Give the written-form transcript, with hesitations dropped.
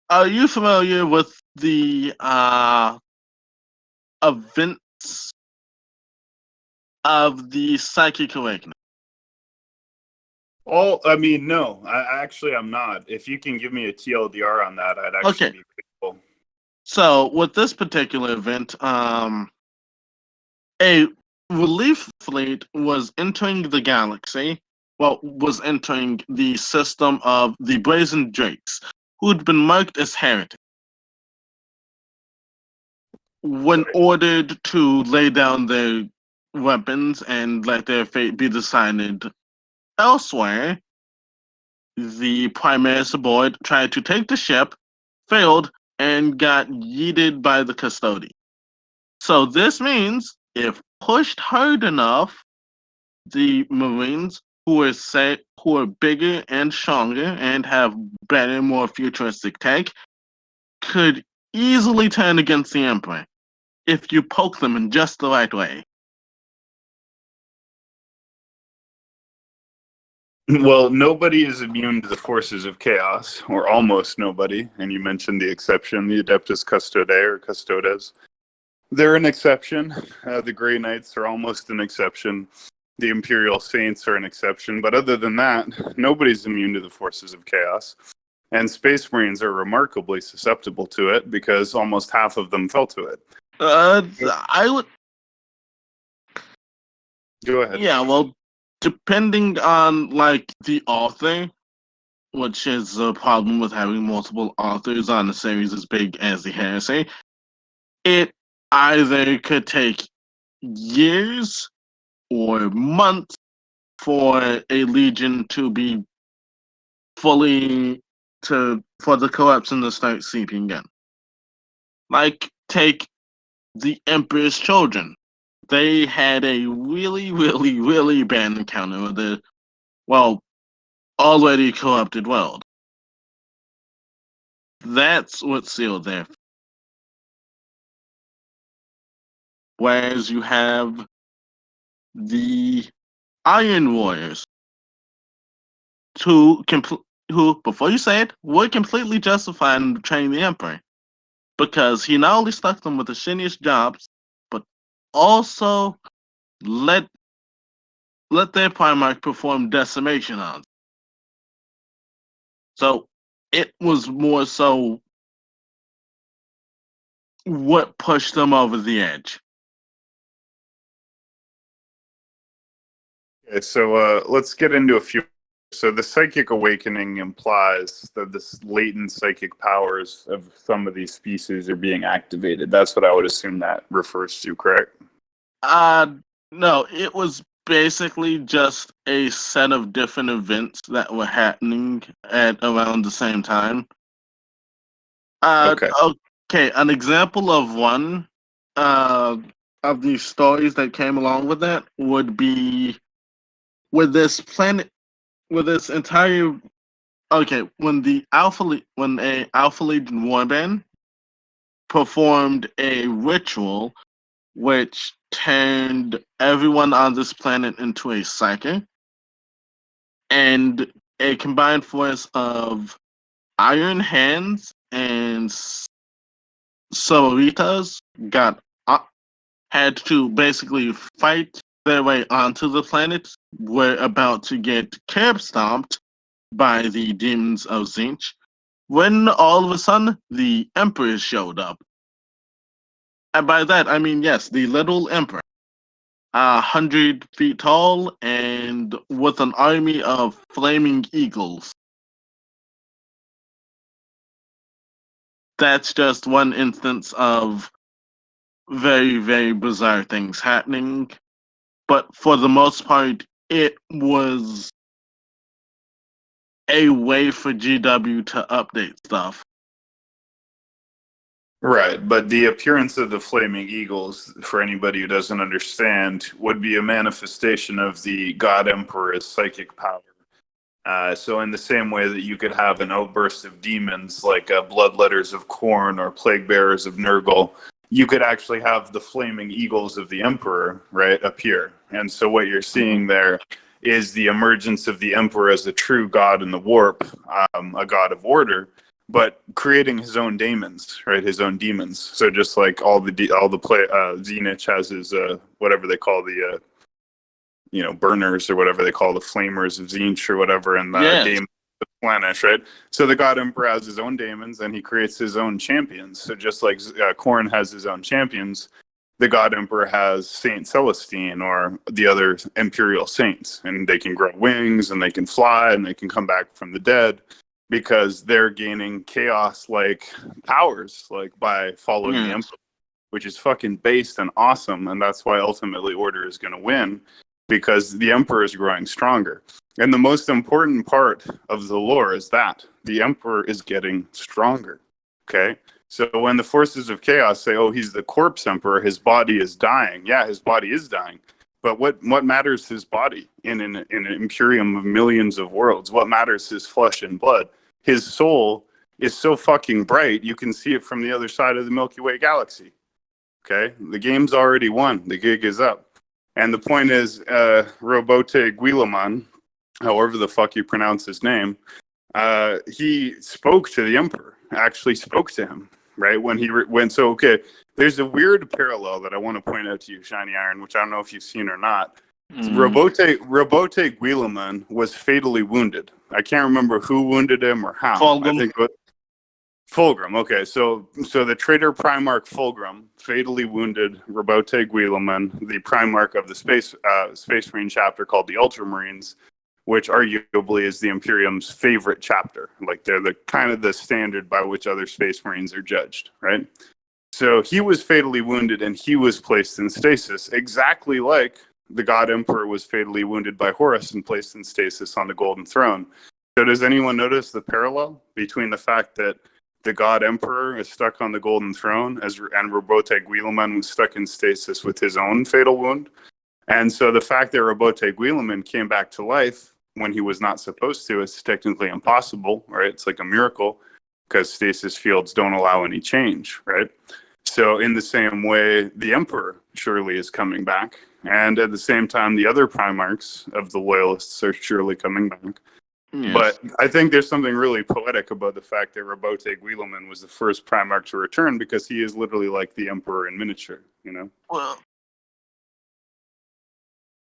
Are you familiar with the events of the Psychic Awakening? I mean, no, I'm not. If you can give me a TLDR on that, I'd actually Okay, be grateful. so with this particular event, a relief fleet was entering the galaxy. Well, was entering the system of the Brazen Drakes, who had been marked as heretics. When Sorry. ordered to lay down their weapons and let their fate be decided elsewhere, the Primaris aboard tried to take the ship, failed, and got yeeted by the custodian. So this means if pushed hard enough, the Marines who are bigger and stronger and have better, more futuristic tech could easily turn against the Emperor if you poke them in just the right way. Well, nobody is immune to the forces of chaos, or almost nobody. And you mentioned the exception, the Adeptus Custodes or Custodes. They're an exception. The Grey Knights are almost an exception. The Imperial Saints are an exception. But other than that, nobody's immune to the forces of chaos. And Space Marines are remarkably susceptible to it because almost half of them fell to it. I would, Go ahead. yeah, well, depending on like the author, which is a problem with having multiple authors on a series as big as the Heresy, it either could take years or months for a legion to be fully for the corruption to start seeping in. Like take the Emperor's Children. They had a really, really, really bad encounter with the already corrupted world. That's what sealed their. Whereas you have the Iron Warriors, who, before you say it, were completely justified in betraying the Emperor. Because he not only stuck them with the shittiest jobs, but also let their Primarch perform decimation on them. So it was more so what pushed them over the edge. Okay, so let's get into a few. So the psychic awakening implies that this latent psychic powers of some of these species are being activated. That's what I would assume that refers to, correct? Uh no, it was basically just a set of different events that were happening at around the same time. Uh Okay. okay, an example of one uh of these stories that came along with that would be with this planet with this entire okay, when a Alpha Legion warband performed a ritual which turned everyone on this planet into a psychic, and a combined force of Iron Hands and Sororitas got had to basically fight their way onto the planet. Were about to get curb stomped by the demons of Zinch, when all of a sudden the Emperor showed up. And by that I mean, yes, the little Emperor, 100 feet tall and with an army of flaming eagles. That's just one instance of very, very bizarre things happening. But for the most part, it was a way for GW to update stuff. Right, but the appearance of the flaming eagles, for anybody who doesn't understand, would be a manifestation of the God Emperor's psychic power. So, in the same way that you could have an outburst of demons like Bloodletters of Khorne or Plague Bearers of Nurgle, you could actually have the flaming eagles of the Emperor, right, appear. And so, what you're seeing there is the emergence of the Emperor as a true god in the warp, a god of order, but creating his own daemons, right? His own demons. So just like Zenith has his whatever they call the burners or whatever they call the flamers of Zinch or whatever, and the Yes. daemons of Slaanesh, right? So the God Emperor has his own daemons, and he creates his own champions. So just like Khorne has his own champions, the God Emperor has Saint Celestine or the other Imperial Saints, and they can grow wings and they can fly and they can come back from the dead because they're gaining chaos-like powers, like by following the Yes. Emperor, which is fucking based and awesome, and that's why ultimately Order is going to win because the Emperor is growing stronger. And the most important part of the lore is that the Emperor is getting stronger. Okay? So when the forces of chaos say, oh, he's the corpse emperor, his body is dying. Yeah, his body is dying. But what matters his body in an imperium of millions of worlds? What matters his flesh and blood? His soul is so fucking bright, you can see it from the other side of the Milky Way galaxy. Okay? The game's already won. The gig is up. And the point is, Robote Guilliman, however the fuck you pronounce his name, he spoke to the Emperor, actually spoke to him, right? When he went, so, okay, there's a weird parallel that I want to point out to you, Shiny Iron, which I don't know if you've seen or not. Robote Guilliman was fatally wounded. I can't remember who wounded him or how. Fulgrim. I think Fulgrim. Okay, so the traitor Primarch Fulgrim fatally wounded Robote Guilliman, the Primarch of the Space Marine chapter called the Ultramarines, which arguably is the Imperium's favorite chapter. Like they're the kind of the standard by which other Space Marines are judged, right? So he was fatally wounded and he was placed in stasis, exactly like the God Emperor was fatally wounded by Horus and placed in stasis on the Golden Throne. So does anyone notice the parallel between the fact that the God Emperor is stuck on the Golden Throne and Robote Guilliman was stuck in stasis with his own fatal wound? And so the fact that Robote Guilliman came back to life when he was not supposed to is technically impossible, right? It's like a miracle because stasis fields don't allow any change, right? So in the same way, the Emperor surely is coming back. And at the same time, the other Primarchs of the Loyalists are surely coming back. Yes. But I think there's something really poetic about the fact that Robote Guilliman was the first Primarch to return because he is literally like the Emperor in miniature, you know? Well,